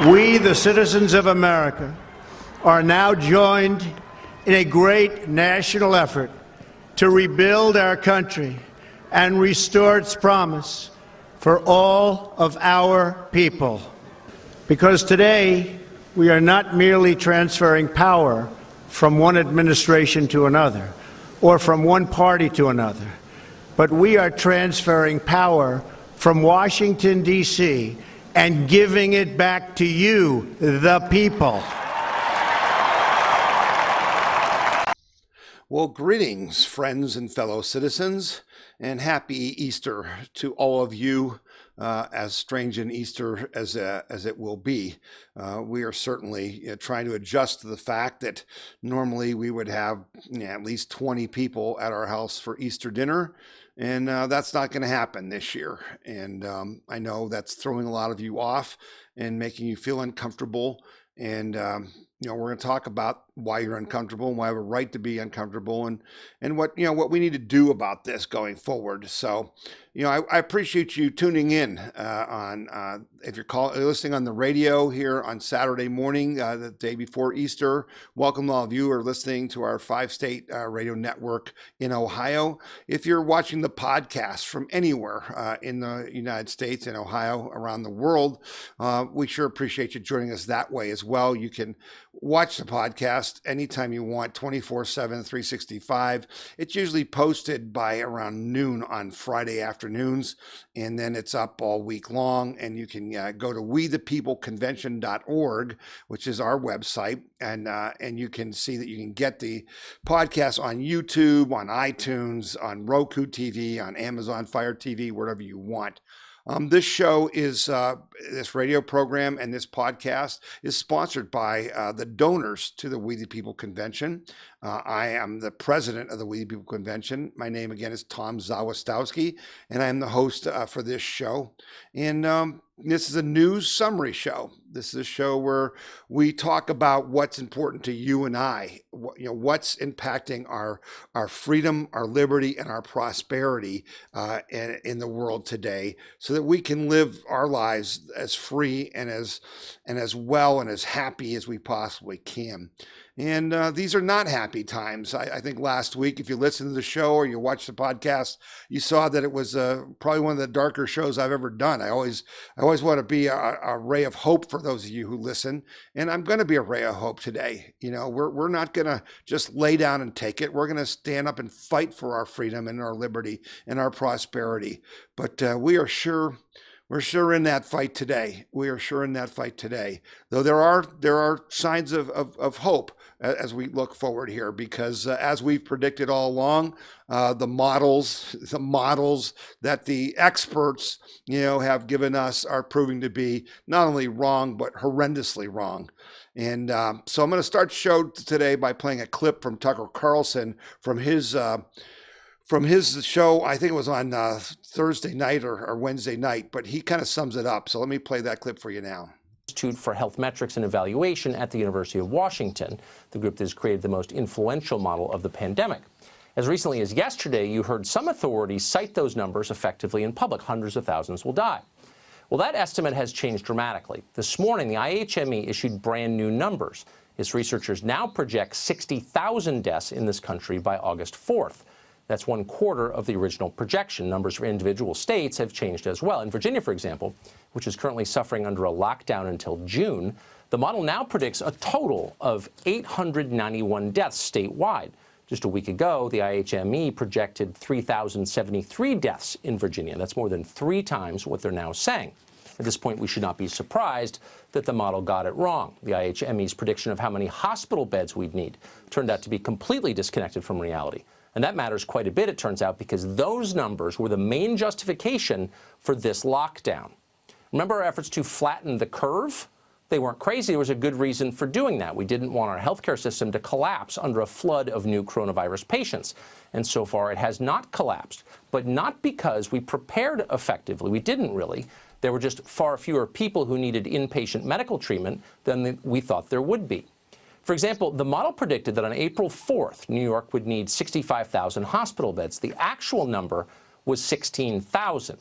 We, the citizens of America, are now joined in a great national effort to rebuild our country and restore its promise for all of our people. Because today, we are not merely transferring power from one administration to another or from one party to another, but we are transferring power from Washington, D.C., and giving it back to you, the people. Well, greetings, friends and fellow citizens, and happy Easter to all of you, as strange an Easter as it will be. We are certainly trying to adjust to the fact that normally we would have at least 20 people at our house for Easter dinner, and that's not going to happen this year. And I know that's throwing a lot of you off and making you feel uncomfortable. And we're going to talk about why you're uncomfortable and why you have a right to be uncomfortable, and what we need to do about this going forward. So, I appreciate you tuning in on if you're listening on the radio here on Saturday morning, the day before Easter. Welcome to all of you who are listening to our 5-state radio network in Ohio. If you're watching the podcast from anywhere in the United States, in Ohio, around the world, we sure appreciate you joining us that way as well. You can watch the podcast anytime you want, 24/7, 365. It's usually posted by around noon on Friday afternoons, and then it's up all week long. And you can go to wethepeopleconvention.org, which is our website, and you can see that you can get the podcast on YouTube, on iTunes, on Roku TV, on Amazon Fire TV, wherever you want. This show is, this radio program and this podcast is sponsored by the donors to the We the People Convention. I am the president of the We the People Convention. My name again is Tom Zawistowski, and I am the host for this show. And this is a news summary show. This is a show where we talk about what's important to you and I, what's impacting our freedom, our liberty, and our prosperity in the world today, so that we can live our lives as free and as well and as happy as we possibly can. And these are not happy times. I think last week, if you listened to the show or you watched the podcast, you saw that it was probably one of the darker shows I've ever done. I always want to be a ray of hope for those of you who listen, and I'm going to be a ray of hope today. We're not going to just lay down and take it. We're going to stand up and fight for our freedom and our liberty and our prosperity. But we're sure in that fight today. We are sure in that fight today. Though there are signs of hope as we look forward here, because as we've predicted all along, the models that the experts have given us are proving to be not only wrong but horrendously wrong. And so I'm going to start the show today by playing a clip from Tucker Carlson from his show. I think it was on Thursday night or Wednesday night, but he kind of sums it up. So let me play that clip for you now. Institute for Health Metrics and Evaluation at the University of Washington, the group that has created the most influential model of the pandemic. As recently as yesterday, you heard some authorities cite those numbers effectively in public. Hundreds of thousands will die. Well, that estimate has changed dramatically. This morning, the IHME issued brand new numbers. Its researchers now project 60,000 deaths in this country by August 4th. That's 1/4 of the original projection. Numbers for individual states have changed as well. In Virginia, for example, which is currently suffering under a lockdown until June, the model now predicts a total of 891 deaths statewide. Just a week ago, the IHME projected 3,073 deaths in Virginia. That's more than 3 times what they're now saying. At this point, we should not be surprised that the model got it wrong. The IHME's prediction of how many hospital beds we'd need turned out to be completely disconnected from reality. And that matters quite a bit, it turns out, because those numbers were the main justification for this lockdown. Remember our efforts to flatten the curve? They weren't crazy. There was a good reason for doing that. We didn't want our healthcare system to collapse under a flood of new coronavirus patients. And so far, it has not collapsed, but not because we prepared effectively. We didn't really. There were just far fewer people who needed inpatient medical treatment than we thought there would be. For example, the model predicted that on April 4th, New York would need 65,000 hospital beds. The actual number was 16,000.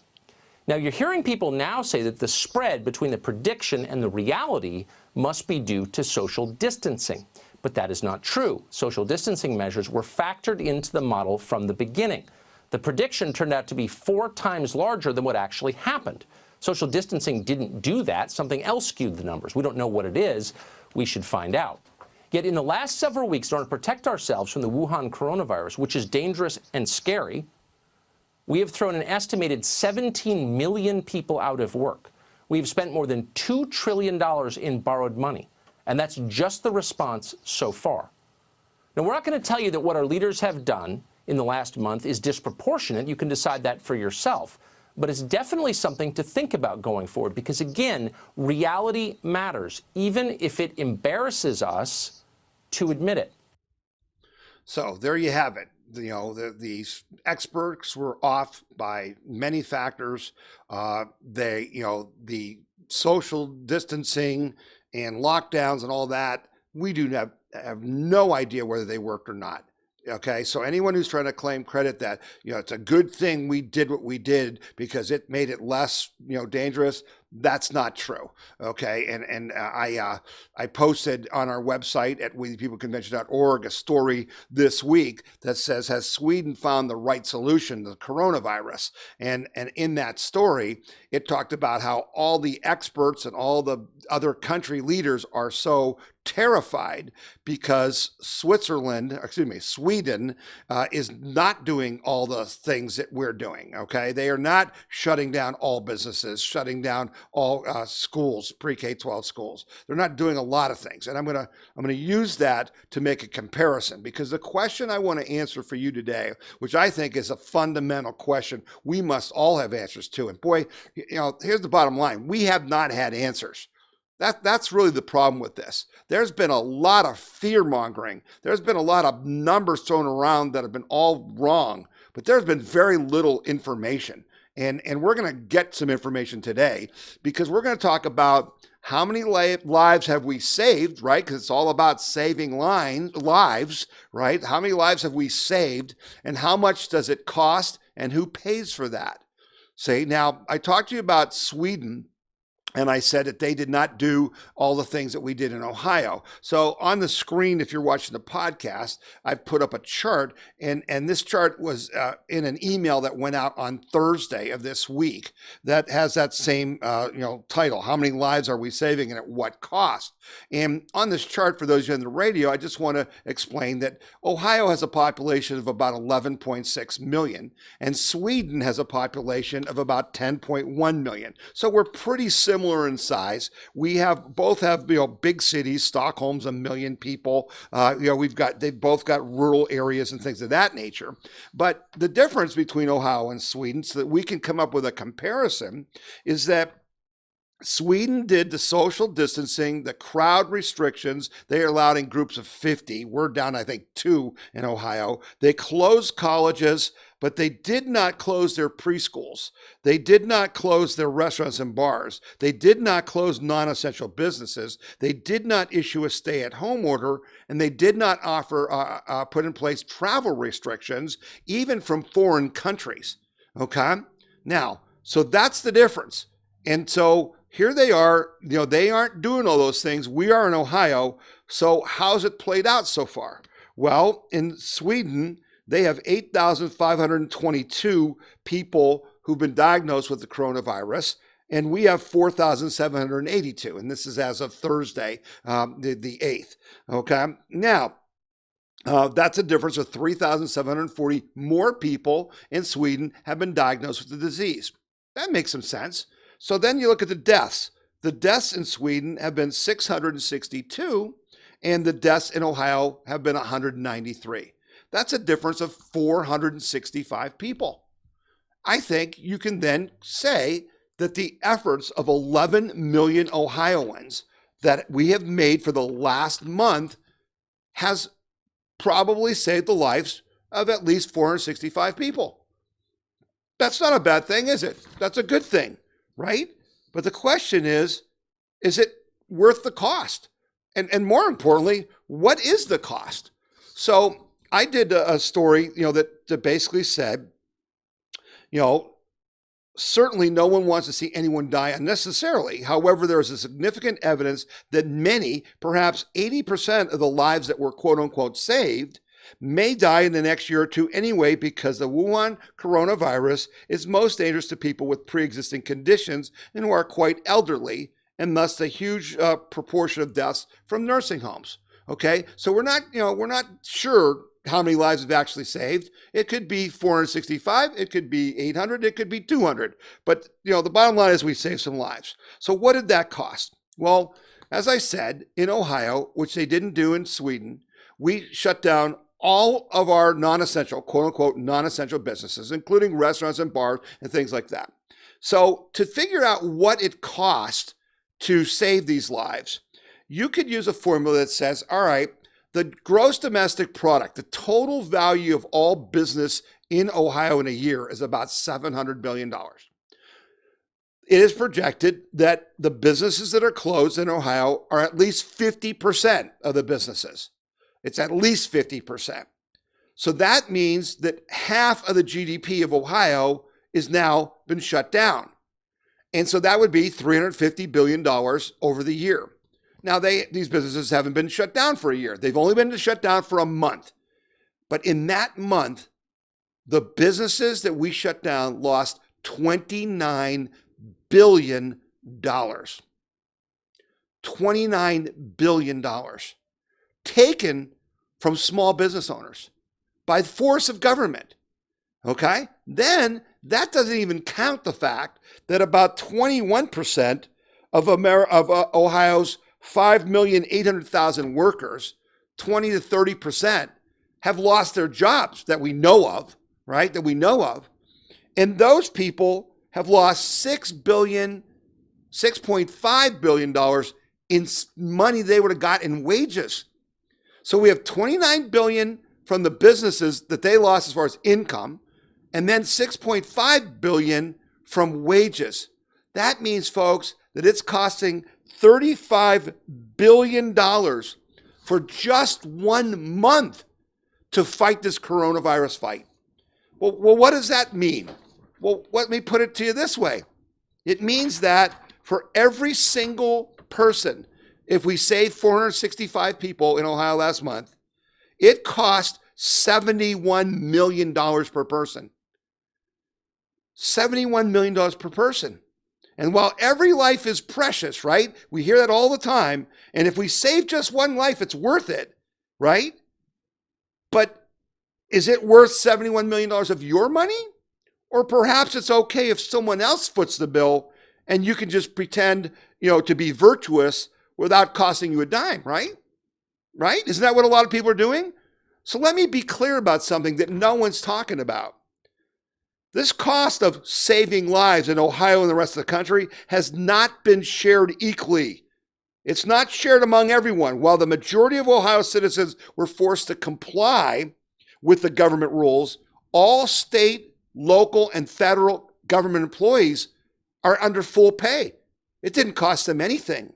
Now, you're hearing people now say that the spread between the prediction and the reality must be due to social distancing. But that is not true. Social distancing measures were factored into the model from the beginning. The prediction turned out to be 4 times larger than what actually happened. Social distancing didn't do that. Something else skewed the numbers. We don't know what it is. We should find out. Yet in the last several weeks, in order to protect ourselves from the Wuhan coronavirus, which is dangerous and scary, we have thrown an estimated 17 million people out of work. We've spent more than $2 trillion in borrowed money. And that's just the response so far. Now, we're not going to tell you that what our leaders have done in the last month is disproportionate. You can decide that for yourself. But it's definitely something to think about going forward because, again, reality matters, even if it embarrasses us to admit it. So there you have it. These experts were off by many factors. The social distancing and lockdowns and all that, we do have no idea whether they worked or not. Okay, so anyone who's trying to claim credit that, it's a good thing we did what we did because it made it less, dangerous, that's not true. Okay, and I posted on our website at WeThePeopleConvention.org a story this week that says, has Sweden found the right solution to the coronavirus? And in that story, it talked about how all the experts and all the other country leaders are so terrified because Sweden is not doing all the things that we're doing. Okay, they are not shutting down all businesses, shutting down all schools, pre-K-12 schools. They're not doing a lot of things, and I'm gonna use that to make a comparison because the question I want to answer for you today, which I think is a fundamental question we must all have answers to, and boy, here's the bottom line: we have not had answers. That's really the problem with this. There's been a lot of fear mongering. There's been a lot of numbers thrown around that have been all wrong, but there's been very little information. And we're going to get some information today because we're going to talk about how many lives have we saved, right? Because it's all about saving lives, right? How many lives have we saved and how much does it cost and who pays for that? Now, I talked to you about Sweden. And I said that they did not do all the things that we did in Ohio. So on the screen, if you're watching the podcast, I've put up a chart. And this chart was in an email that went out on Thursday of this week that has that same title. How many lives are we saving and at what cost? And on this chart, for those of you on the radio, I just want to explain that Ohio has a population of about 11.6 million. And Sweden has a population of about 10.1 million. So we're pretty similar in size. We both have big cities. Stockholm's 1 million people. They've both got rural areas and things of that nature. But the difference between Ohio and Sweden, so that we can come up with a comparison, is that Sweden did the social distancing, the crowd restrictions. They are allowed in groups of 50. We're down, I think, 2 in Ohio. They closed colleges, but they did not close their preschools. They did not close their restaurants and bars. They did not close non-essential businesses. They did not issue a stay-at-home order, and they did not offer put in place travel restrictions, even from foreign countries. Okay? Now, so that's the difference. And so here they are, they aren't doing all those things. We are in Ohio. So how's it played out so far? Well, in Sweden, they have 8,522 people who've been diagnosed with the coronavirus, and we have 4,782. And this is as of Thursday, the 8th. Okay. Now, that's a difference of 3,740 more people in Sweden have been diagnosed with the disease. That makes some sense. So then you look at the deaths. The deaths in Sweden have been 662, and the deaths in Ohio have been 193. That's a difference of 465 people. I think you can then say that the efforts of 11 million Ohioans that we have made for the last month has probably saved the lives of at least 465 people. That's not a bad thing, is it? That's a good thing, right? But the question is it worth the cost? And more importantly, what is the cost? So I did a story, that basically said, Certainly, no one wants to see anyone die unnecessarily. However, there is a significant evidence that many, perhaps 80% of the lives that were quote unquote saved, may die in the next year or two anyway, because the Wuhan coronavirus is most dangerous to people with pre-existing conditions and who are quite elderly, and thus a huge proportion of deaths from nursing homes. Okay, so we're not sure how many lives we've actually saved. It could be 465, it could be 800, it could be 200. But the bottom line is we saved some lives. So what did that cost? Well, as I said, in Ohio, which they didn't do in Sweden, we shut down all of our non-essential, quote unquote, non-essential businesses, including restaurants and bars and things like that. So to figure out what it cost to save these lives, you could use a formula that says, all right, the gross domestic product, the total value of all business in Ohio in a year is about $700 billion. It is projected that the businesses that are closed in Ohio are at least 50% of the businesses. It's at least 50%. So that means that half of the GDP of Ohio is now been shut down. And so that would be $350 billion over the year. Now, these businesses haven't been shut down for a year. They've only been shut down for a month. But in that month, the businesses that we shut down lost $29 billion. $29 billion taken from small business owners by force of government. Okay? Then that doesn't even count the fact that about 21% of Ohio's 5,800,000 workers, 20 to 30%, have lost their jobs that we know of, right? That we know of. And those people have lost $6.5 billion in money they would have got in wages. So we have $29 billion from the businesses that they lost as far as income, and then $6.5 billion from wages. That means, folks, that it's costing $35 billion for just 1 month to fight this coronavirus fight. Well, what does that mean? Well, let me put it to you this way. It means that for every single person, if we saved 465 people in Ohio last month, it cost $71 million per person. $71 million per person. And while every life is precious, right? We hear that all the time. And if we save just one life, it's worth it, right? But is it worth $71 million of your money? Or perhaps it's okay if someone else foots the bill and you can just pretend, to be virtuous without costing you a dime, right? Right? Isn't that what a lot of people are doing? So let me be clear about something that no one's talking about. This cost of saving lives in Ohio and the rest of the country has not been shared equally. It's not shared among everyone. While the majority of Ohio citizens were forced to comply with the government rules, all state, local, and federal government employees are under full pay. It didn't cost them anything.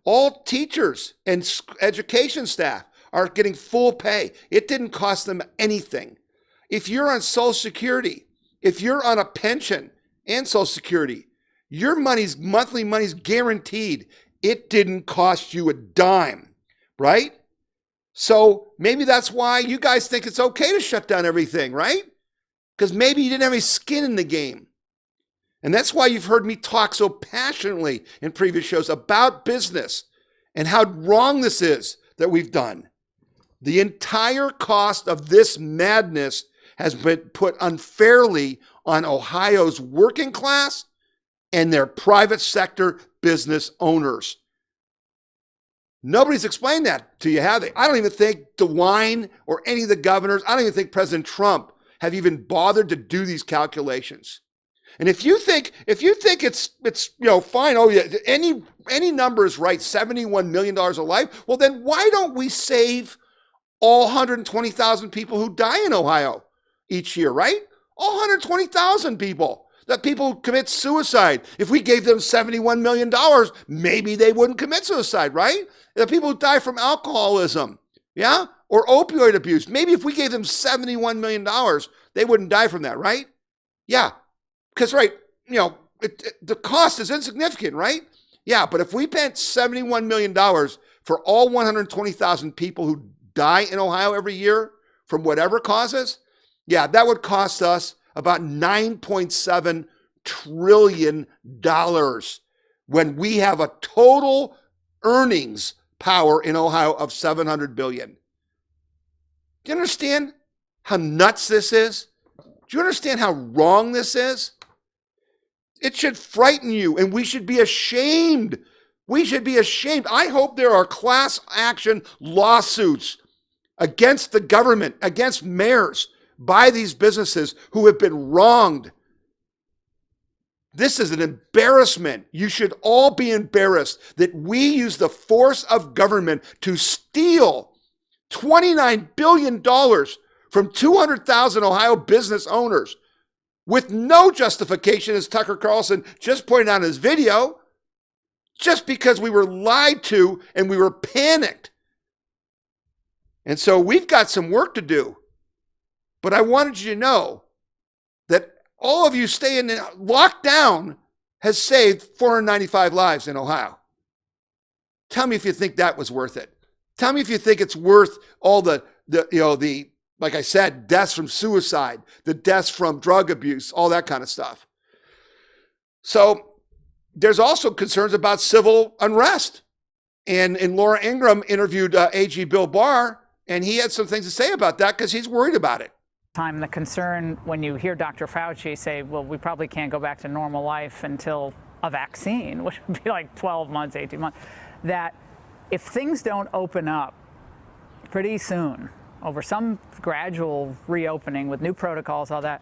All teachers and education staff are getting full pay. It didn't cost them anything. If you're on Social Security, if you're on a pension and Social Security, your monthly money's guaranteed. It didn't cost you a dime, right? So maybe that's why you guys think it's okay to shut down everything, right? Because maybe you didn't have any skin in the game. And that's why you've heard me talk so passionately in previous shows about business and how wrong this is that we've done. The entire cost of this madness has been put unfairly on Ohio's working class and their private sector business owners. Nobody's explained that to you, have they? I don't even think DeWine or any of the governors, I don't even think President Trump have even bothered to do these calculations. And if you think it's fine, oh yeah, any number is right, $71 million a life, well then why don't we save all 120,000 people who die in Ohio each year, right? All 120,000 people, that people who commit suicide. If we gave them $71 million, maybe they wouldn't commit suicide, right? The people who die from alcoholism, yeah? Or opioid abuse. Maybe if we gave them $71 million, they wouldn't die from that, right? Yeah, because right, the cost is insignificant, right? Yeah, but if we spent $71 million for all 120,000 people who die in Ohio every year from whatever causes, yeah, that would cost us about $9.7 trillion when we have a total earnings power in Ohio of $700 billion. Do you understand how nuts this is? Do you understand how wrong this is? It should frighten you, and we should be ashamed. We should be ashamed. I hope there are class action lawsuits against the government, against mayors, by these businesses who have been wronged. This is an embarrassment. You should all be embarrassed that we use the force of government to steal $29 billion from 200,000 Ohio business owners with no justification, as Tucker Carlson just pointed out in his video, just because we were lied to and we were panicked. And so we've got some work to do. But I wanted you to know that all of you staying locked down has saved 495 lives in Ohio. Tell me if you think that was worth it. Tell me if you think it's worth all the like I said, deaths from suicide, the deaths from drug abuse, all that kind of stuff. So there's also concerns about civil unrest. And Laura Ingraham interviewed AG Bill Barr, and he had some things to say about that because he's worried about it. The concern when you hear Dr. Fauci say, well, we probably can't go back to normal life until a vaccine, which would be like 12 months, 18 months, that if things don't open up pretty soon, over some gradual reopening with new protocols, all that,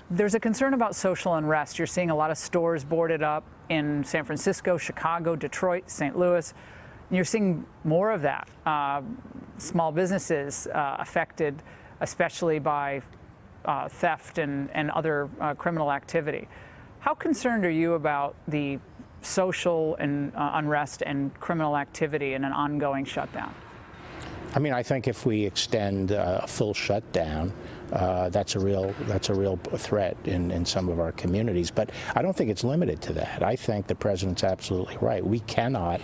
there's a concern about social unrest. You're seeing a lot of stores boarded up in San Francisco, Chicago, Detroit, St. Louis. And you're seeing more of that. Small businesses affected, especially by theft and other criminal activity. How concerned are you about the social and unrest and criminal activity in an ongoing shutdown? I mean, I think if we extend a full shutdown, that's a real threat in some of our communities. But I don't think it's limited to that. I think the president's absolutely right. We cannot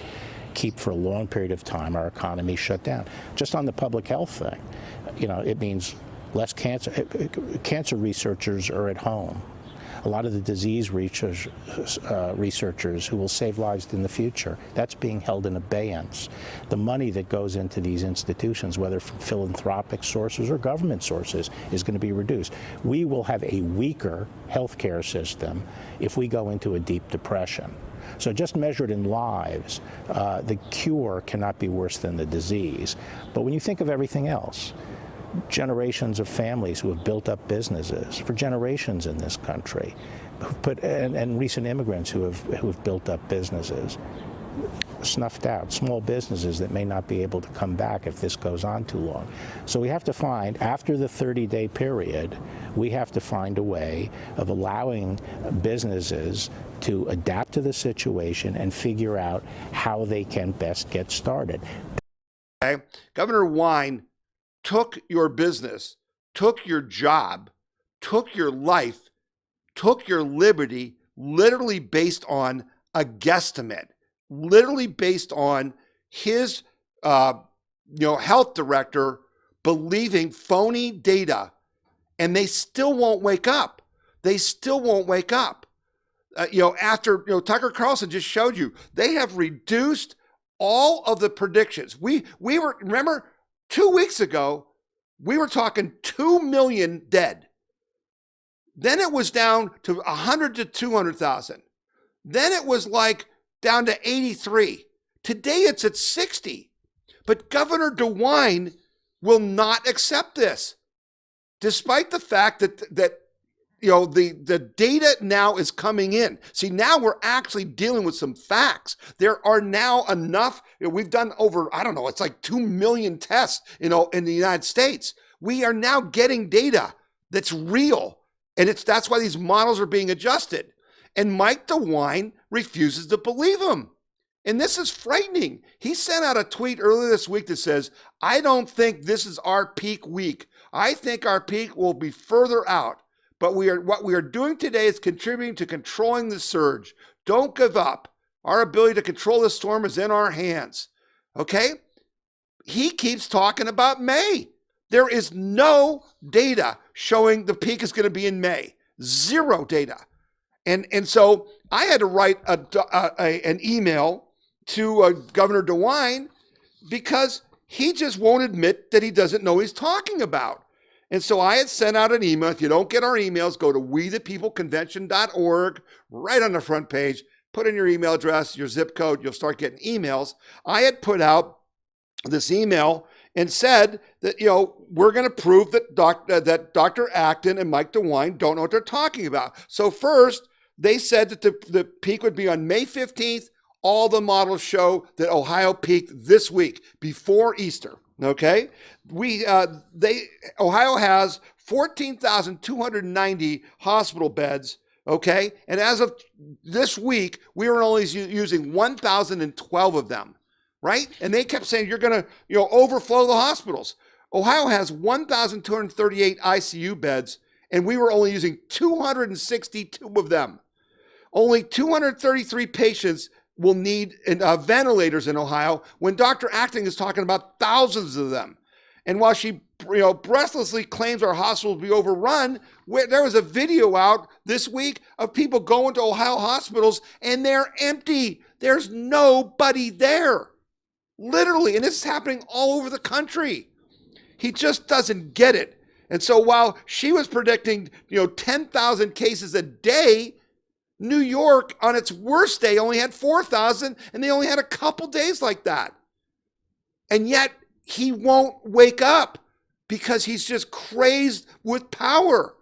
keep for a long period of time our economy shut down. Just on the public health thing, it means less cancer. Cancer researchers are at home. A lot of the disease researchers who will save lives in the future, that's being held in abeyance. The money that goes into these institutions, whether from philanthropic sources or government sources, is going to be reduced. We will have a weaker healthcare system if we go into a deep depression. So just measured in lives, the cure cannot be worse than the disease. But when you think of everything else, generations of families who have built up businesses for generations in this country, and recent immigrants who have built up businesses, snuffed out, small businesses that may not be able to come back if this goes on too long. So we have to find, after the 30-day period, we have to find a way of allowing businesses to adapt to the situation and figure out how they can best get started. Okay. Governor DeWine took your business, took your job, took your life, took your liberty, literally based on a guesstimate, literally based on his health director believing phony data, and they still won't wake up. They still won't wake up. After Tucker Carlson just showed you, they have reduced all of the predictions. We were, remember, 2 weeks ago, we were talking 2 million dead. Then it was down to 100 to 200,000. Then it was down to 83. Today it's at 60. But Governor DeWine will not accept this, despite the fact that the data now is coming in. See, now we're actually dealing with some facts. There are now enough. We've done over, it's like 2 million tests, in the United States. We are now getting data that's real, and that's why these models are being adjusted. And Mike DeWine refuses to believe them. And this is frightening. He sent out a tweet earlier this week that says, I don't think this is our peak week. I think our peak will be further out. But what we are doing today is contributing to controlling the surge. Don't give up. Our ability to control the storm is in our hands. Okay? He keeps talking about May. There is no data showing the peak is going to be in May. Zero data. And so I had to write an email to Governor DeWine because he just won't admit that he doesn't know what he's talking about. And so I had sent out an email. If you don't get our emails, go to wethepeopleconvention.org, right on the front page, put in your email address, your zip code, you'll start getting emails. I had put out this email and said that, we're going to prove that Dr. Acton and Mike DeWine don't know what they're talking about. So first, they said that the peak would be on May 15th. All the models show that Ohio peaked this week before Easter. Okay, Ohio has 14,290 hospital beds. Okay, and as of this week, we were only using 1,012 of them. Right, and they kept saying you're going to overflow the hospitals. Ohio has 1,238 ICU beds, and we were only using 262 of them. Only 233 patients will need ventilators in Ohio when Dr. Acton is talking about thousands of them. And while she breathlessly claims our hospitals will be overrun, there was a video out this week of people going to Ohio hospitals and they're empty. There's nobody there. Literally, and this is happening all over the country. He just doesn't get it. And so while she was predicting 10,000 cases a day, New York, on its worst day, only had 4,000, and they only had a couple days like that. And yet, he won't wake up because he's just crazed with power.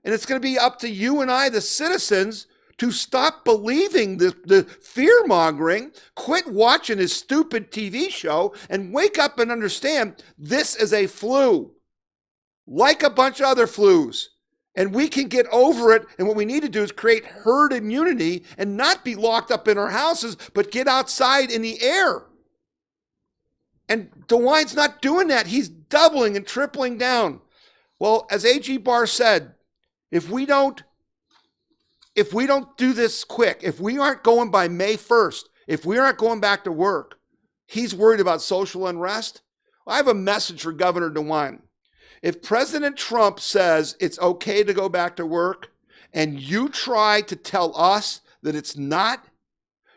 And it's going to be up to you and I, the citizens, to stop believing the fear-mongering, quit watching his stupid TV show, and wake up and understand this is a flu, like a bunch of other flus. And we can get over it. And what we need to do is create herd immunity and not be locked up in our houses, but get outside in the air. And DeWine's not doing that. He's doubling and tripling down. Well, as A.G. Barr said, if we don't do this quick, if we aren't going by May 1st, if we aren't going back to work, he's worried about social unrest. I have a message for Governor DeWine. If President Trump says it's okay to go back to work and you try to tell us that it's not,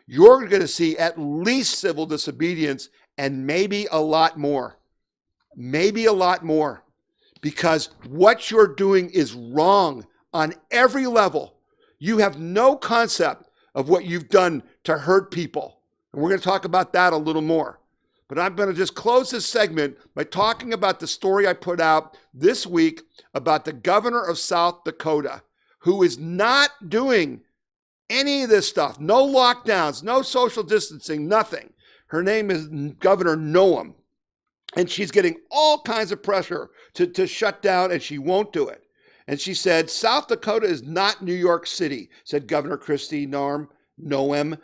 you're going to see at least civil disobedience and maybe a lot more. Maybe a lot more. Because what you're doing is wrong on every level. You have no concept of what you've done to hurt people. And we're going to talk about that a little more. But I'm going to just close this segment by talking about the story I put out this week about the governor of South Dakota, who is not doing any of this stuff. No lockdowns, no social distancing, nothing. Her name is Governor Noem. And she's getting all kinds of pressure to shut down, and she won't do it. And she said, South Dakota is not New York City, said Governor Kristi Noem,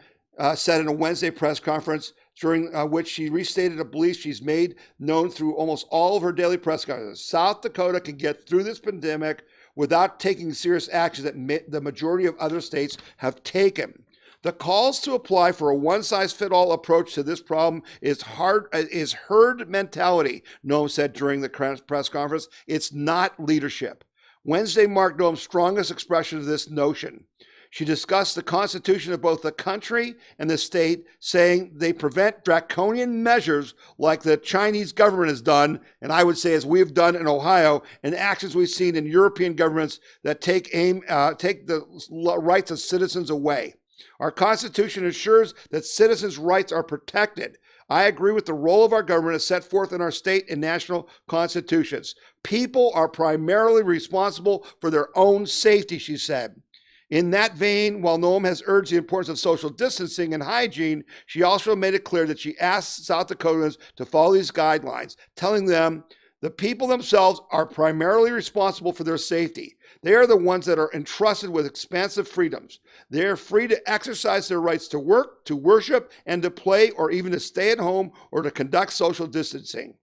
said in a Wednesday press conference, during which she restated a belief she's made known through almost all of her daily press conferences. South Dakota can get through this pandemic without taking serious action that the majority of other states have taken. The calls to apply for a one-size-fits-all approach to this problem is herd mentality, Noem said during the press conference. It's not leadership. Wednesday marked Noem's strongest expression of this notion. She discussed the constitution of both the country and the state, saying they prevent draconian measures like the Chinese government has done, and I would say as we have done in Ohio, and actions we've seen in European governments that take the rights of citizens away. Our Constitution ensures that citizens' rights are protected. I agree with the role of our government as set forth in our state and national constitutions. People are primarily responsible for their own safety, she said. In that vein, while Noem has urged the importance of social distancing and hygiene, she also made it clear that she asked South Dakotans to follow these guidelines, telling them the people themselves are primarily responsible for their safety. They are the ones that are entrusted with expansive freedoms. They are free to exercise their rights to work, to worship, and to play, or even to stay at home or to conduct social distancing.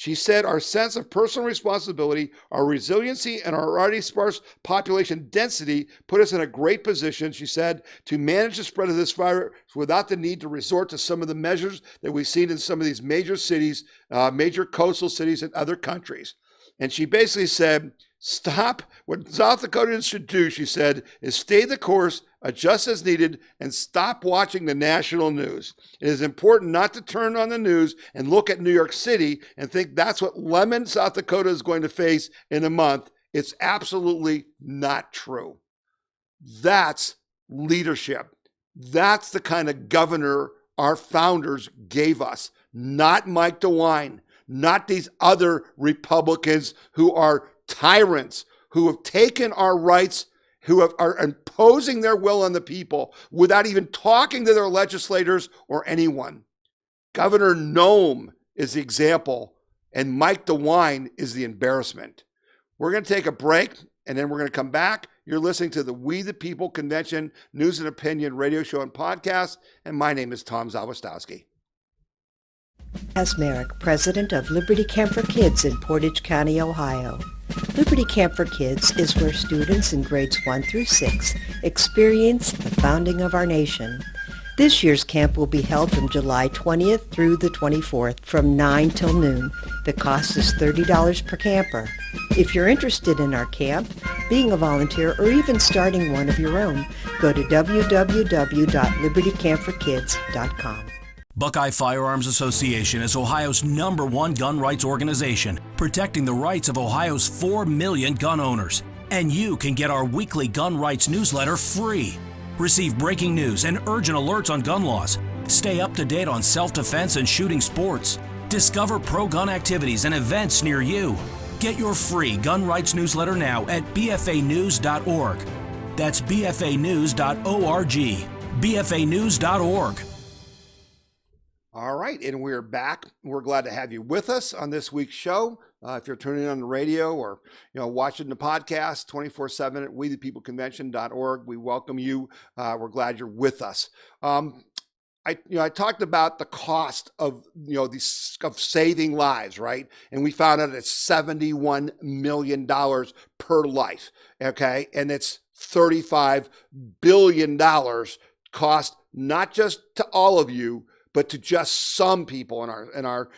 She said our sense of personal responsibility, our resiliency, and our already sparse population density put us in a great position, she said, to manage the spread of this virus without the need to resort to some of the measures that we've seen in some of these major cities, major coastal cities in other countries. And she basically said, stop. What South Dakotans should do, she said, is stay the course, adjust as needed, and stop watching the national news. It is important not to turn on the news and look at New York City and think that's what Lemon, South Dakota is going to face in a month. It's absolutely not true. That's leadership. That's the kind of governor our founders gave us, not Mike DeWine, not these other Republicans who are tyrants, who have taken our rights, who are imposing their will on the people without even talking to their legislators or anyone. Governor Noem is the example, and Mike DeWine is the embarrassment. We're going to take a break, and then we're going to come back. You're listening to the We the People Convention News and Opinion radio show and podcast, and my name is Tom Zawistowski. Asmerick, president of Liberty Camp for Kids in Portage County, Ohio. Liberty Camp for Kids is where students in grades 1 through 6 experience the founding of our nation. This year's camp will be held from July 20th through the 24th from 9 till noon. The cost is $30 per camper. If you're interested in our camp, being a volunteer, or even starting one of your own, go to www.libertycampforkids.com. Buckeye Firearms Association is Ohio's #1 gun rights organization, protecting the rights of Ohio's 4 million gun owners. And you can get our weekly gun rights newsletter free. Receive breaking news and urgent alerts on gun laws. Stay up to date on self-defense and shooting sports. Discover pro-gun activities and events near you. Get your free gun rights newsletter now at bfanews.org. That's bfanews.org. bfanews.org. All right, and we're back. We're glad to have you with us on this week's show. If you're tuning in on the radio or watching the podcast 24/7 at wethepeopleconvention.org, we welcome you. We're glad you're with us. I talked about the cost of of saving lives, right? And we found out it's $71 million per life. Okay, and it's $35 billion cost, not just to all of you, but to just some people in our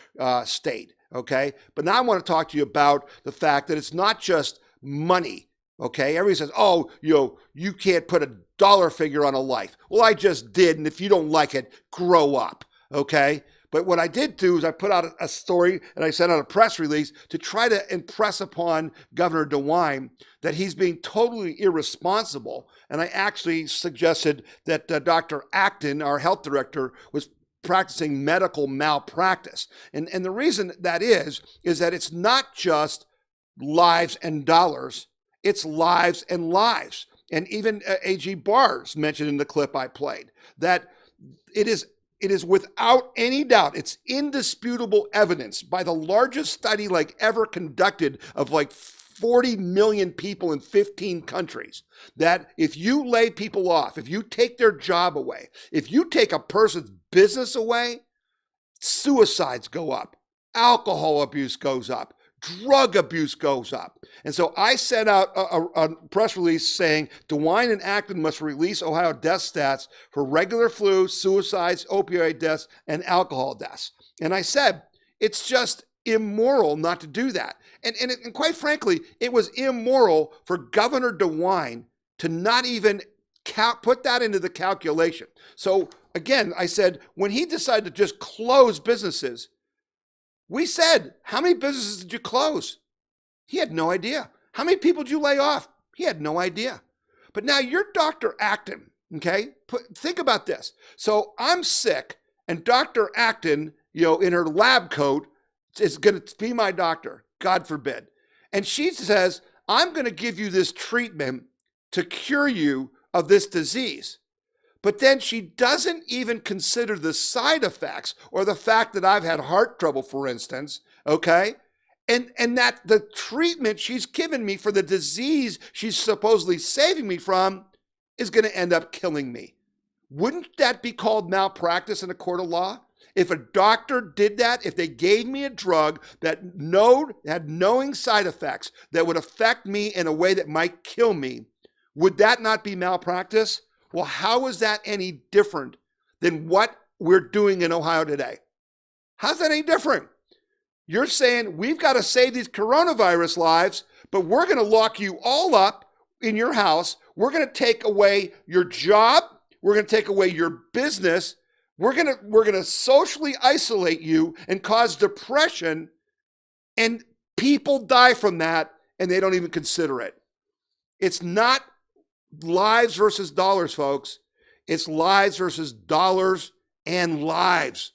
state, okay? But now I want to talk to you about the fact that it's not just money, okay? Everybody says, oh, you can't put a dollar figure on a life. Well, I just did, and if you don't like it, grow up, okay? But what I did do is I put out a story and I sent out a press release to try to impress upon Governor DeWine that he's being totally irresponsible. And I actually suggested that Dr. Acton, our health director, was practicing medical malpractice. And the reason that is that it's not just lives and dollars, it's lives and lives. And even A.G. Barrs mentioned in the clip I played that it is without any doubt, it's indisputable evidence by the largest study ever conducted of 40 million people in 15 countries, that if you lay people off, if you take their job away, if you take a person's business away, suicides go up, alcohol abuse goes up, drug abuse goes up. And so I sent out a press release saying DeWine and Acton must release Ohio death stats for regular flu, suicides, opioid deaths, and alcohol deaths. And I said, it's just immoral not to do that. And quite frankly, it was immoral for Governor DeWine to not even put that into the calculation. So again, I said, when he decided to just close businesses, we said, how many businesses did you close? He had no idea. How many people did you lay off? He had no idea. But now you're Dr. Acton, okay? Think about this. So I'm sick, and Dr. Acton, in her lab coat, is going to be my doctor, God forbid. And she says, I'm going to give you this treatment to cure you of this disease. But then she doesn't even consider the side effects or the fact that I've had heart trouble, for instance, okay? And that the treatment she's given me for the disease she's supposedly saving me from is going to end up killing me. Wouldn't that be called malpractice in a court of law? If a doctor did that, if they gave me a drug that had knowing side effects that would affect me in a way that might kill me, would that not be malpractice? Well, how is that any different than what we're doing in Ohio today? How's that any different? You're saying we've got to save these coronavirus lives, but we're going to lock you all up in your house. We're going to take away your job. We're going to take away your business. We're going to socially isolate you and cause depression, and people die from that, and they don't even consider it. It's not lives versus dollars, folks. It's lives versus dollars and lives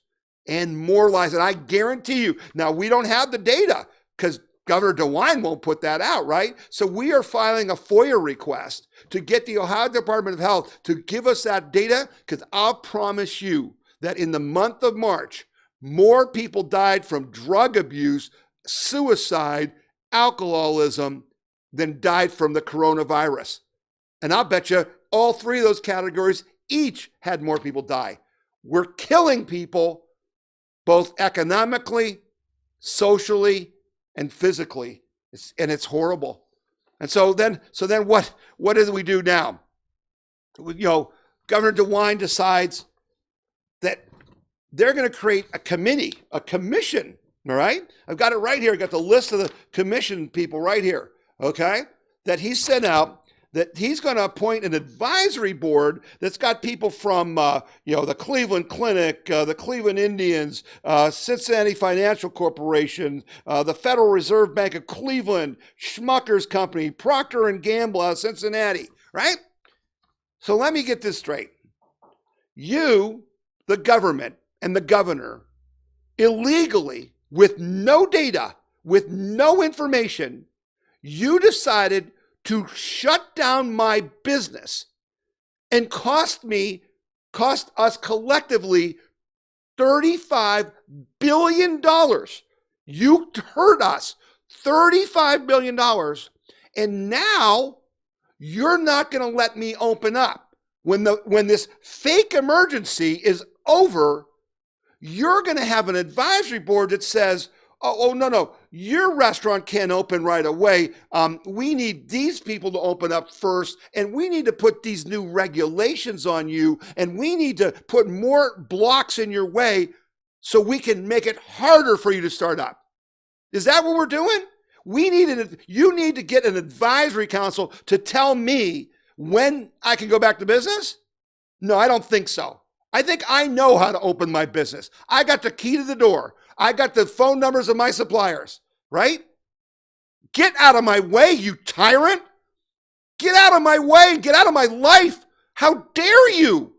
and more lives. And I guarantee you, now we don't have the data because Governor DeWine won't put that out, right? So we are filing a FOIA request to get the Ohio Department of Health to give us that data, because I'll promise you that in the month of March, more people died from drug abuse, suicide, alcoholism than died from the coronavirus. And I'll bet you all three of those categories each had more people die. We're killing people both economically, socially, and physically. It's horrible. And so then what do we do now? Governor DeWine decides that they're going to create a commission, all right? I've got it right here. I've got the list of the commission people right here, okay? That he sent out, that he's going to appoint an advisory board that's got people from, the Cleveland Clinic, the Cleveland Indians, Cincinnati Financial Corporation, the Federal Reserve Bank of Cleveland, Schmucker's Company, Procter & Gamble out of Cincinnati, right? So let me get this straight. You, the government and the governor, illegally, with no data, with no information, you decided to shut down my business and cost us collectively $35 billion. You heard us, $35 billion. And now you're not going to let me open up. When this fake emergency is over, you're going to have an advisory board that says, oh, no, your restaurant can't open right away. We need these people to open up first, and we need to put these new regulations on you, and we need to put more blocks in your way so we can make it harder for you to start up. Is that what we're doing? You need to get an advisory council to tell me when I can go back to business? No, I don't think so. I think I know how to open my business. I got the key to the door. I got the phone numbers of my suppliers, right? Get out of my way, you tyrant. Get out of my way. Get out of my life. How dare you?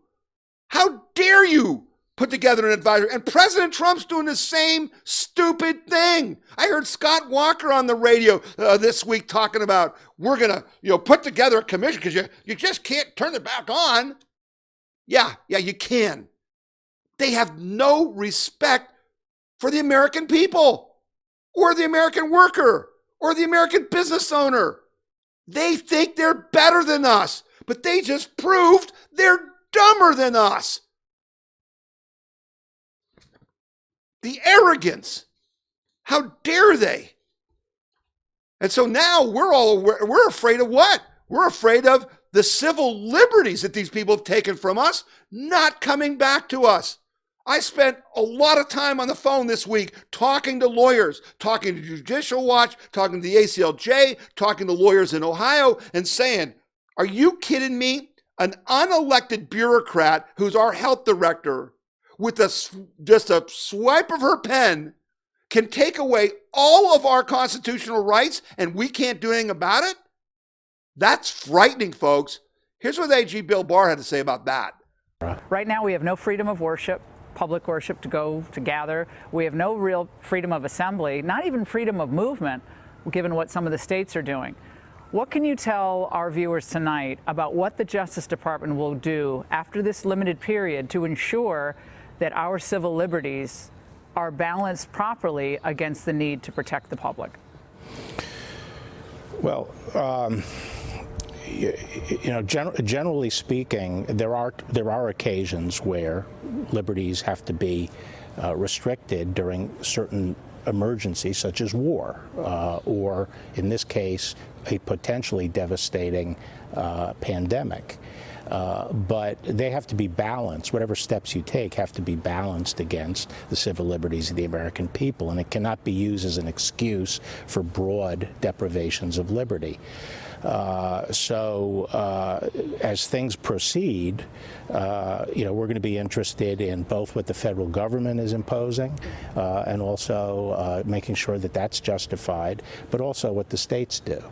How dare you put together an advisory? And President Trump's doing the same stupid thing. I heard Scott Walker on the radio this week talking about we're going to put together a commission because you just can't turn it back on. Yeah, you can. They have no respect for the American people or the American worker or the American business owner. They think they're better than us, but they just proved they're dumber than us. The arrogance. How dare they? And so now we're afraid of what? We're afraid of the civil liberties that these people have taken from us not coming back to us. I spent a lot of time on the phone this week talking to lawyers, talking to Judicial Watch, talking to the ACLJ, talking to lawyers in Ohio, and saying, are you kidding me? An unelected bureaucrat who's our health director, with just a swipe of her pen, can take away all of our constitutional rights and we can't do anything about it? That's frightening, folks. Here's what AG Bill Barr had to say about that. Right now, we have no freedom of worship, public worship to gather. We have no real freedom of assembly, not even freedom of movement, given what some of the states are doing. What can you tell our viewers tonight about what the Justice Department will do after this limited period to ensure that our civil liberties are balanced properly against the need to protect the public? Well, Generally speaking, there are occasions where liberties have to be restricted during certain emergencies, such as war, or in this case, a potentially devastating pandemic. But they have to be balanced. Whatever steps you take have to be balanced against the civil liberties of the American people, and it cannot be used as an excuse for broad deprivations of liberty. As things proceed, we're going to be interested in both what the federal government is imposing and also making sure that that's justified, but also what the states do.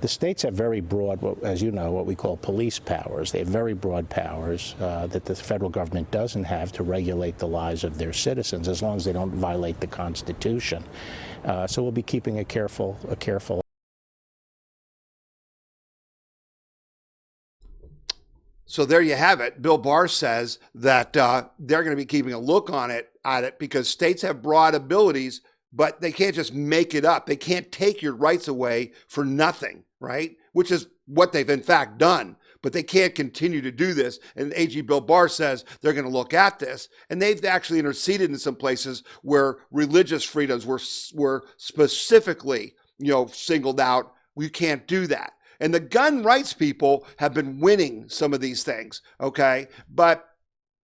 The states have very broad, as you know, what we call police powers. They have very broad powers that the federal government doesn't have to regulate the lives of their citizens, as long as they don't violate the Constitution. So we'll be keeping a careful. So there you have it. Bill Barr says that they're going to be keeping a look at it because states have broad abilities, but they can't just make it up. They can't take your rights away for nothing, right? Which is what they've in fact done. But they can't continue to do this. And AG Bill Barr says they're going to look at this. And they've actually interceded in some places where religious freedoms were specifically, singled out. We can't do that. And the gun rights people have been winning some of these things, okay? But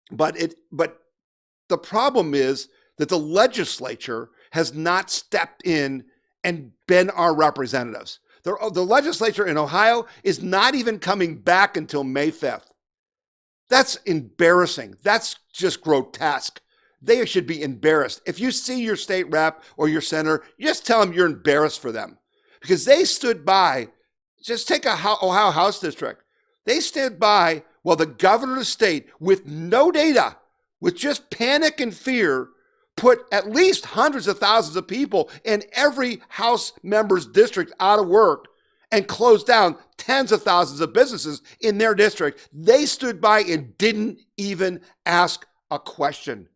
the problem is that the legislature has not stepped in and been our representatives. The legislature in Ohio is not even coming back until May 5th. That's embarrassing. That's just grotesque. They should be embarrassed. If you see your state rep or your senator, you just tell them you're embarrassed for them because they stood by. Just take Ohio House District. They stood by while the governor of the state, with no data, with just panic and fear, put at least hundreds of thousands of people in every House member's district out of work and closed down tens of thousands of businesses in their district. They stood by and didn't even ask a question.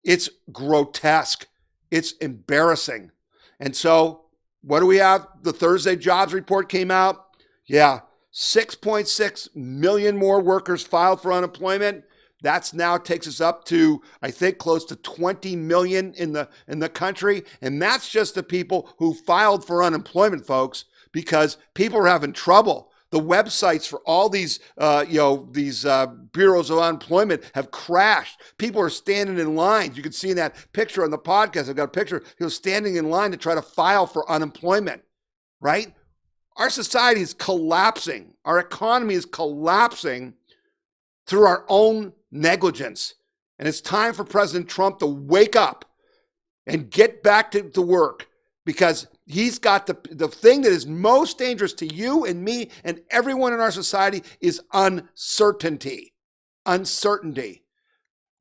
It's grotesque. It's embarrassing. And so, what do we have? The Thursday jobs report came out. Yeah, 6.6 million more workers filed for unemployment. That's now takes us up to, I think, close to 20 million in the country. And that's just the people who filed for unemployment, folks, because people are having trouble. The websites for all these, bureaus of unemployment have crashed. People are standing in lines. You can see in that picture on the podcast. I've got a picture. People standing in line to try to file for unemployment, right? Our society is collapsing. Our economy is collapsing through our own negligence. And it's time for President Trump to wake up and get back to work, because he's got the thing that is most dangerous to you and me and everyone in our society is uncertainty. Uncertainty.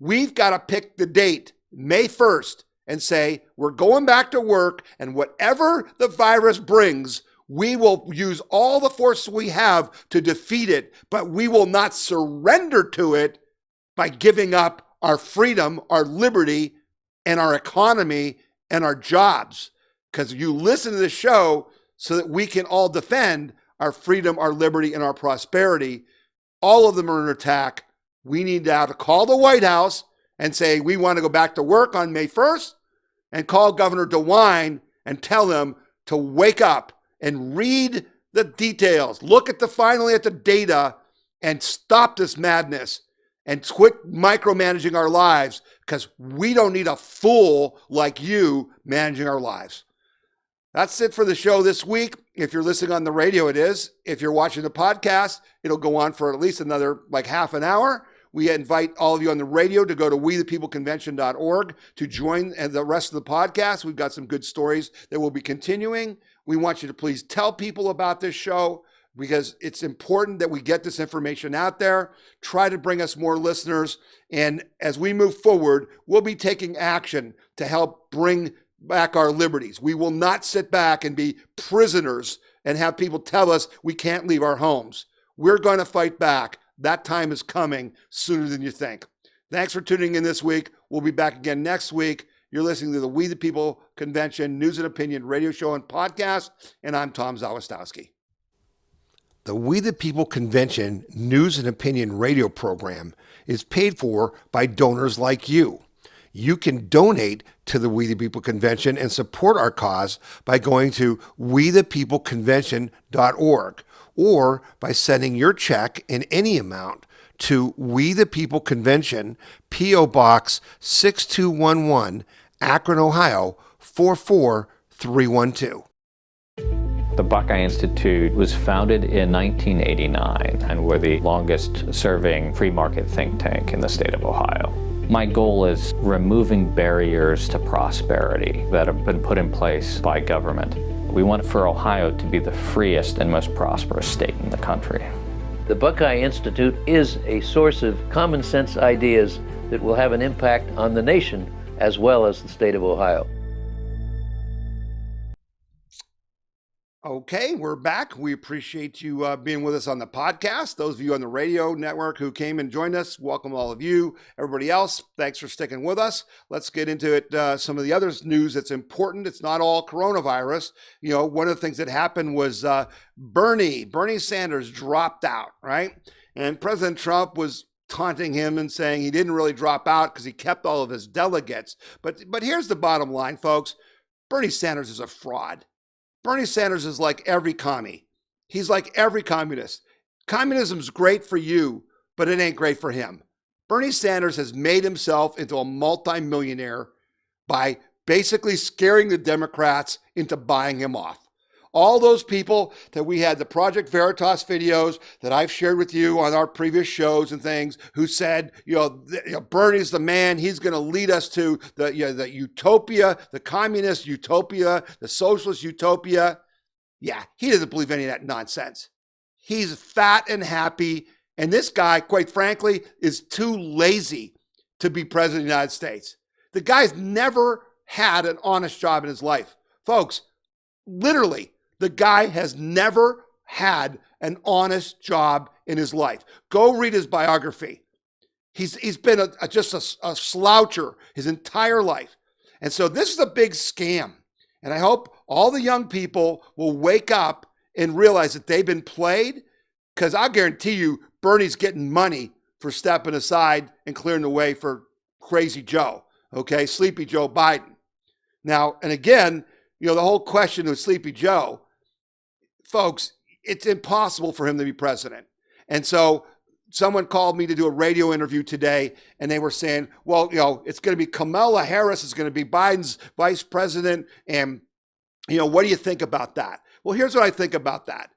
We've got to pick the date, May 1st, and say, we're going back to work, and whatever the virus brings, we will use all the force we have to defeat it, but we will not surrender to it by giving up our freedom, our liberty, and our economy and our jobs. Because you listen to the show so that we can all defend our freedom, our liberty, and our prosperity. All of them are under attack. We need now to call the White House and say we want to go back to work on May 1st, and call Governor DeWine and tell him to wake up and read the details. Look at finally at the data and stop this madness and quit micromanaging our lives, because we don't need a fool like you managing our lives. That's it for the show this week. If you're listening on the radio, it is. If you're watching the podcast, it'll go on for at least another half an hour. We invite all of you on the radio to go to wethepeopleconvention.org to join the rest of the podcast. We've got some good stories that we'll be continuing. We want you to please tell people about this show, because it's important that we get this information out there. Try to bring us more listeners. And as we move forward, we'll be taking action to help bring back our liberties. We will not sit back and be prisoners and have people tell us we can't leave our homes. We're going to fight back. That time is coming sooner than you think. Thanks for tuning in this week. We'll be back again next week. You're listening to the We the People Convention News and Opinion radio show and podcast, and I'm Tom Zawistowski. The We the People Convention news and opinion radio program is paid for by donors like you. You can donate to the We the People Convention and support our cause by going to wethepeopleconvention.org or by sending your check in any amount to We the People Convention, P.O. Box 6211, Akron, Ohio 44312. The Buckeye Institute was founded in 1989, and we're the longest-serving free market think tank in the state of Ohio. My goal is removing barriers to prosperity that have been put in place by government. We want for Ohio to be the freest and most prosperous state in the country. The Buckeye Institute is a source of common sense ideas that will have an impact on the nation as well as the state of Ohio. Okay, we're back. We appreciate you being with us on the podcast. Those of you on the radio network who came and joined us, welcome all of you. Everybody else, thanks for sticking with us. Let's get into it. Some of the other news that's important. It's not all coronavirus. You know, one of the things that happened was Bernie Sanders dropped out, right? And President Trump was taunting him and saying he didn't really drop out because he kept all of his delegates. But here's the bottom line, folks. Bernie Sanders is a fraud. Bernie Sanders is like every commie. He's like every communist. Communism's great for you, but it ain't great for him. Bernie Sanders has made himself into a multimillionaire by basically scaring the Democrats into buying him off. All those people that we had the Project Veritas videos that I've shared with you on our previous shows and things who said, Bernie's the man. He's going to lead us to the utopia, the communist utopia, the socialist utopia. Yeah, he doesn't believe any of that nonsense. He's fat and happy. And this guy, quite frankly, is too lazy to be president of the United States. The guy's never had an honest job in his life. Folks, literally, the guy has never had an honest job in his life. Go read his biography. He's been just a sloucher his entire life. And so this is a big scam. And I hope all the young people will wake up and realize that they've been played, because I guarantee you Bernie's getting money for stepping aside and clearing the way for Crazy Joe, okay, Sleepy Joe Biden. Now, and again, the whole question of Sleepy Joe, folks, it's impossible for him to be president. And so someone called me to do a radio interview today, and they were saying, well, it's going to be Kamala Harris is going to be Biden's vice president. And, what do you think about that? Well, here's what I think about that.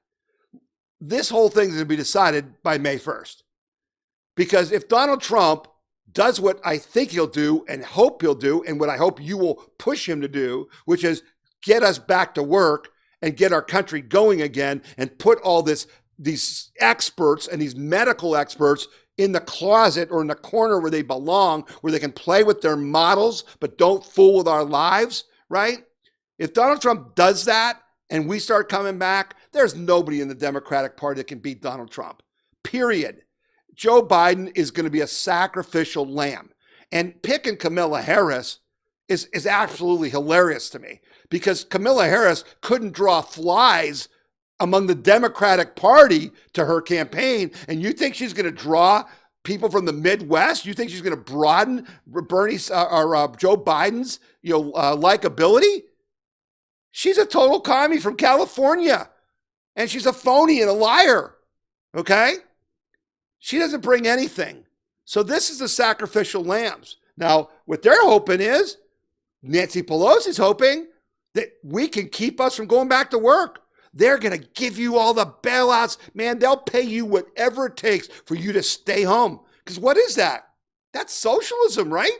This whole thing is going to be decided by May 1st. Because if Donald Trump does what I think he'll do and hope he'll do, and what I hope you will push him to do, which is get us back to work and get our country going again and put all these experts and these medical experts in the closet or in the corner where they belong, where they can play with their models, but don't fool with our lives, right? If Donald Trump does that and we start coming back, there's nobody in the Democratic Party that can beat Donald Trump, period. Joe Biden is going to be a sacrificial lamb. And picking Kamala Harris is absolutely hilarious to me, because Kamala Harris couldn't draw flies among the Democratic Party to her campaign. And you think she's going to draw people from the Midwest? You think she's going to broaden Joe Biden's likability? She's a total commie from California, and she's a phony and a liar. Okay, she doesn't bring anything. So this is the sacrificial lambs. Now, what they're hoping is, Nancy Pelosi's hoping that we can keep us from going back to work. They're going to give you all the bailouts. Man, they'll pay you whatever it takes for you to stay home. Because what is that? That's socialism, right?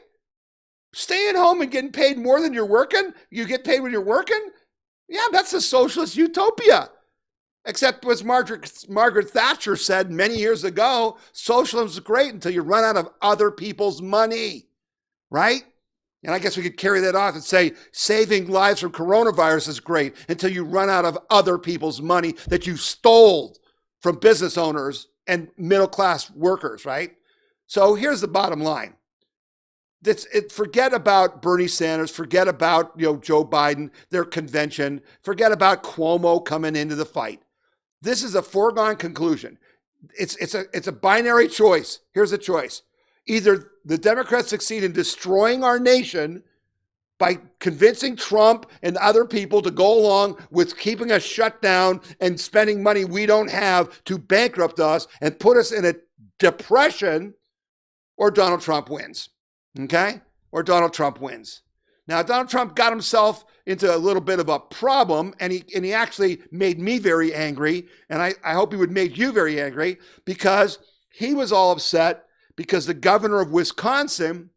Staying home and getting paid more than you're working. You get paid when you're working? Yeah, that's a socialist utopia. Except as Margaret Thatcher said many years ago, socialism is great until you run out of other people's money, right? And I guess we could carry that off and say saving lives from coronavirus is great until you run out of other people's money that you stole from business owners and middle-class workers, right? So here's the bottom line. Forget about Bernie Sanders, forget about Joe Biden, their convention, forget about Cuomo coming into the fight. This is a foregone conclusion. It's a binary choice. Here's a choice. Either the Democrats succeed in destroying our nation by convincing Trump and other people to go along with keeping us shut down and spending money we don't have to bankrupt us and put us in a depression, or Donald Trump wins. Okay? Or Donald Trump wins. Now, Donald Trump got himself into a little bit of a problem, and he actually made me very angry, and I hope he would make you very angry, because he was all upset because the governor of Wisconsin,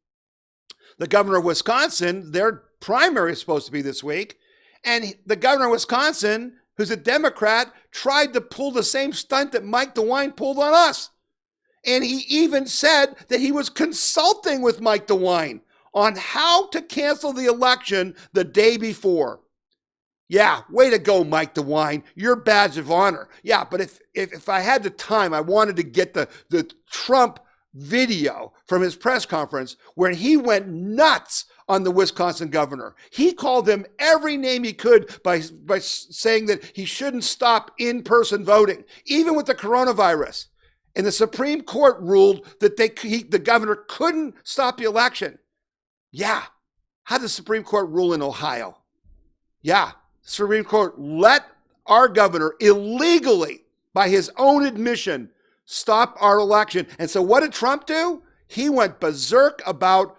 their primary is supposed to be this week, and the governor of Wisconsin, who's a Democrat, tried to pull the same stunt that Mike DeWine pulled on us. And he even said that he was consulting with Mike DeWine on how to cancel the election the day before. Yeah, way to go, Mike DeWine. Your badge of honor. Yeah, but if I had the time, I wanted to get the Trump video from his press conference where he went nuts on the Wisconsin governor. He called him every name he could by saying that he shouldn't stop in-person voting, even with the coronavirus. And the Supreme Court ruled that the governor couldn't stop the election. Yeah. How did the Supreme Court rule in Ohio? Yeah. The Supreme Court let our governor illegally, by his own admission, stop our election. And so what did Trump do? He went berserk about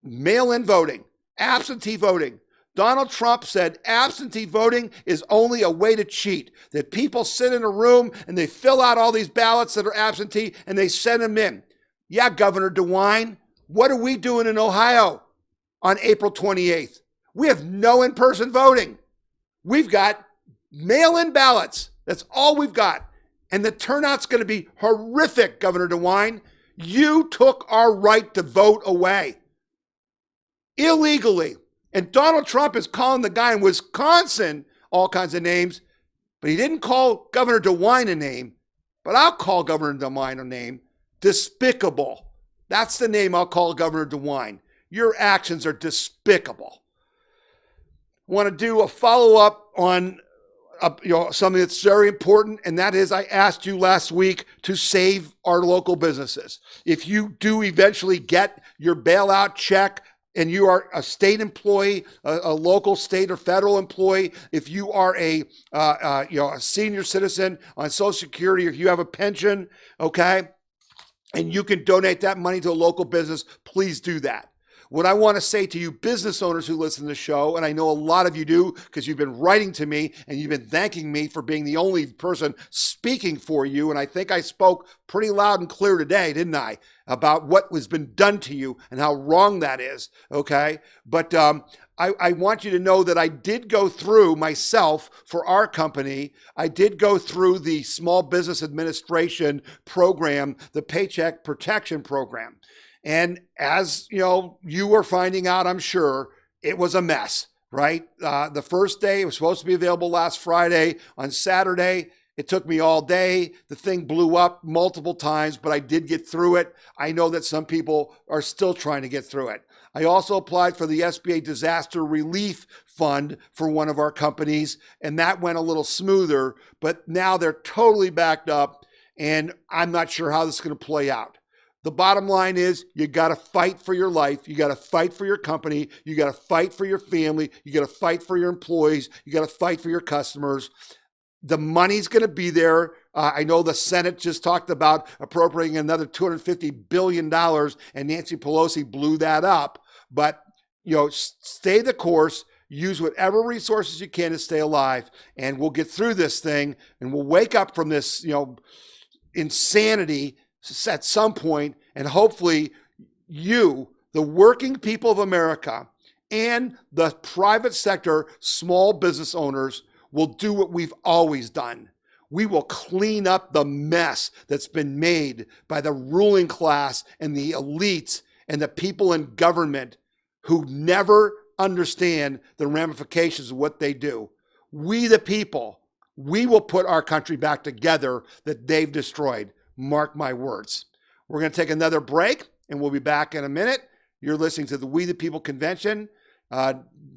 mail-in voting, absentee voting. Donald Trump said absentee voting is only a way to cheat, that people sit in a room and they fill out all these ballots that are absentee and they send them in. Yeah, Governor DeWine, what are we doing in Ohio on April 28th? We have no in-person voting. We've got mail-in ballots. That's all we've got. And the turnout's going to be horrific, Governor DeWine. You took our right to vote away illegally. And Donald Trump is calling the guy in Wisconsin all kinds of names, but he didn't call Governor DeWine a name. But I'll call Governor DeWine a name. Despicable. That's the name I'll call Governor DeWine. Your actions are despicable. I want to do a follow-up on something that's very important, and that is I asked you last week to save our local businesses. If you do eventually get your bailout check, and you are a state employee, a local, state, or federal employee, if you are a senior citizen on Social Security, or if you have a pension, okay, and you can donate that money to a local business, please do that. What I want to say to you business owners who listen to the show, and I know a lot of you do because you've been writing to me and you've been thanking me for being the only person speaking for you, and I think I spoke pretty loud and clear today, didn't I, about what has been done to you and how wrong that is, okay? But I want you to know that I did go through myself for our company. I did go through the Small Business Administration program, the Paycheck Protection Program. And as you were finding out, I'm sure, it was a mess, right? The first day, it was supposed to be available last Friday. On Saturday, it took me all day. The thing blew up multiple times, but I did get through it. I know that some people are still trying to get through it. I also applied for the SBA Disaster Relief Fund for one of our companies, and that went a little smoother, but now they're totally backed up, and I'm not sure how this is going to play out. The bottom line is you got to fight for your life. You got to fight for your company. You got to fight for your family. You got to fight for your employees. You got to fight for your customers. The money's going to be there. I know the Senate just talked about appropriating another $250 billion, and Nancy Pelosi blew that up. But, stay the course. Use whatever resources you can to stay alive, and we'll get through this thing, and we'll wake up from this, insanity at some point, and hopefully you, the working people of America, and the private sector small business owners will do what we've always done. We will clean up the mess that's been made by the ruling class and the elites and the people in government who never understand the ramifications of what they do. We, the people, we will put our country back together that they've destroyed. Mark my words. We're going to take another break, and we'll be back in a minute. You're listening to the We the People Convention,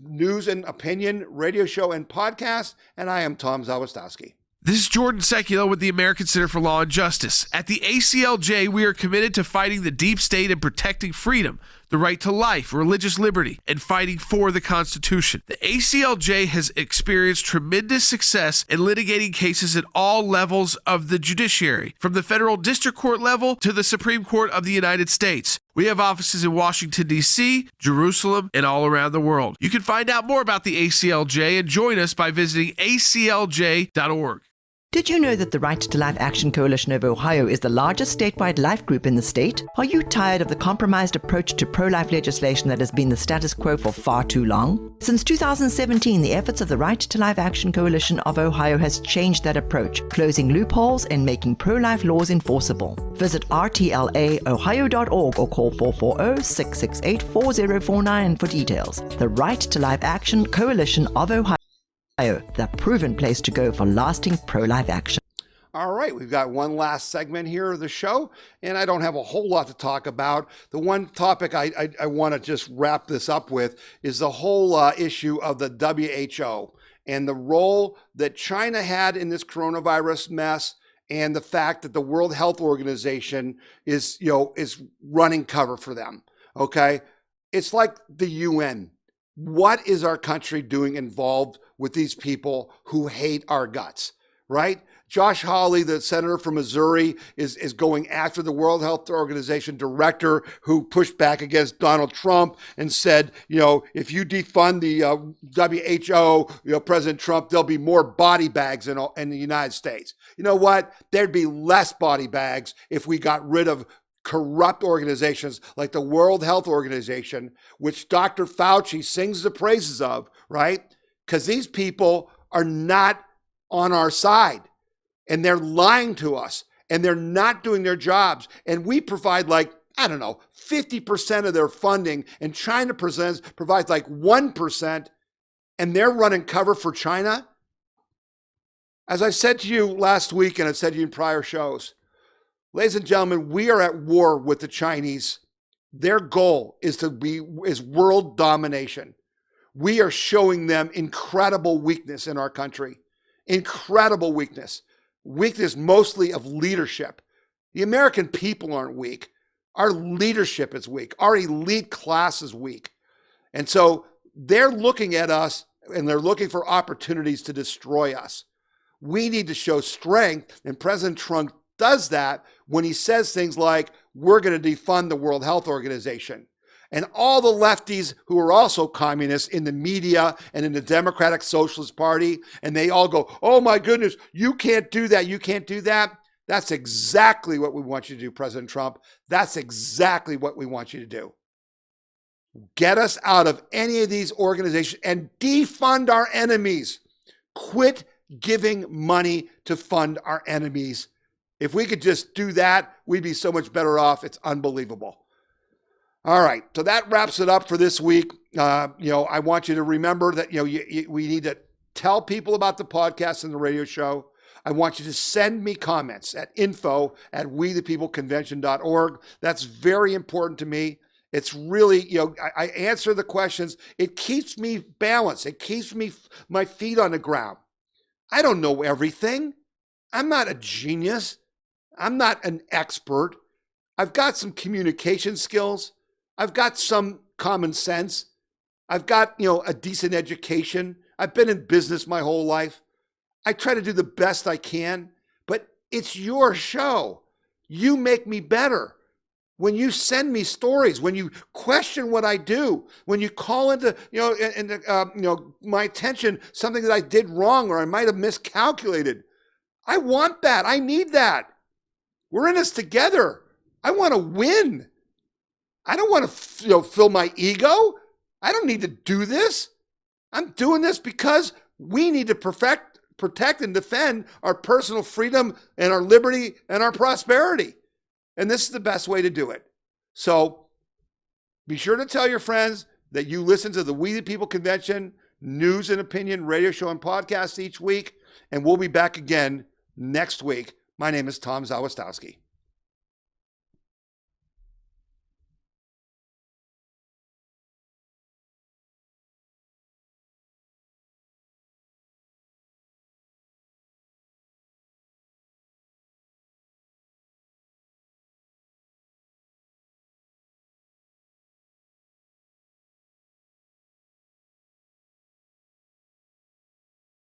news and opinion radio show and podcast, and I am Tom Zawistowski. This is Jordan Sekula with the American Center for Law and Justice. At the ACLJ, we are committed to fighting the deep state and protecting freedom, the right to life, religious liberty, and fighting for the Constitution. The ACLJ has experienced tremendous success in litigating cases at all levels of the judiciary, from the federal district court level to the Supreme Court of the United States. We have offices in Washington, D.C., Jerusalem, and all around the world. You can find out more about the ACLJ and join us by visiting aclj.org. Did you know that the Right to Life Action Coalition of Ohio is the largest statewide life group in the state? Are you tired of the compromised approach to pro-life legislation that has been the status quo for far too long? Since 2017, the efforts of the Right to Life Action Coalition of Ohio has changed that approach, closing loopholes and making pro-life laws enforceable. Visit rtlaohio.org or call 440-668-4049 for details. The Right to Life Action Coalition of Ohio, the proven place to go for lasting pro-life action. All right, we've got one last segment here of the show, and I don't have a whole lot to talk about. The one topic I want to just wrap this up with is the whole issue of the WHO and the role that China had in this coronavirus mess, and the fact that the World Health Organization is running cover for them. Okay, it's like the UN. What is our country doing involved with these people who hate our guts, right? Josh Hawley, the senator from Missouri, is going after the World Health Organization director who pushed back against Donald Trump and said, if you defund the WHO, President Trump, there'll be more body bags in the United States. You know what? There'd be less body bags if we got rid of corrupt organizations like the World Health Organization, which Dr. Fauci sings the praises of, right? Because these people are not on our side, and they're lying to us, and they're not doing their jobs. And we provide 50% of their funding, and China provides 1%, and they're running cover for China. As I said to you last week, and I've said to you in prior shows, ladies and gentlemen, we are at war with the Chinese. Their goal is world domination. We are showing them incredible weakness in our country. Incredible weakness. Weakness mostly of leadership. The American people aren't weak. Our leadership is weak. Our elite class is weak. And so they're looking at us and they're looking for opportunities to destroy us. We need to show strength, and President Trump does that when he says things like, we're going to defund the World Health Organization. And all the lefties who are also communists in the media and in the Democratic Socialist Party, and they all go, oh my goodness, you can't do that, you can't do that. That's exactly what we want you to do, President Trump. That's exactly what we want you to do. Get us out of any of these organizations and defund our enemies. Quit giving money to fund our enemies. If we could just do that, we'd be so much better off. It's unbelievable. All right, so that wraps it up for this week. I want you to remember that we need to tell people about the podcast and the radio show. I want you to send me comments at info@wethepeopleconvention.org. That's very important to me. It's really, I answer the questions. It keeps me balanced. It keeps my feet on the ground. I don't know everything. I'm not a genius. I'm not an expert. I've got some communication skills. I've got some common sense. I've got, a decent education. I've been in business my whole life. I try to do the best I can, but it's your show. You make me better. When you send me stories, when you question what I do, when you call into, my attention something that I did wrong or I might have miscalculated, I want that. I need that. We're in this together. I want to win. I don't want to, fill my ego. I don't need to do this. I'm doing this because we need to protect and defend our personal freedom and our liberty and our prosperity. And this is the best way to do it. So be sure to tell your friends that you listen to the We the People Convention news and opinion radio show and podcast each week. And we'll be back again next week. My name is Tom Zawistowski.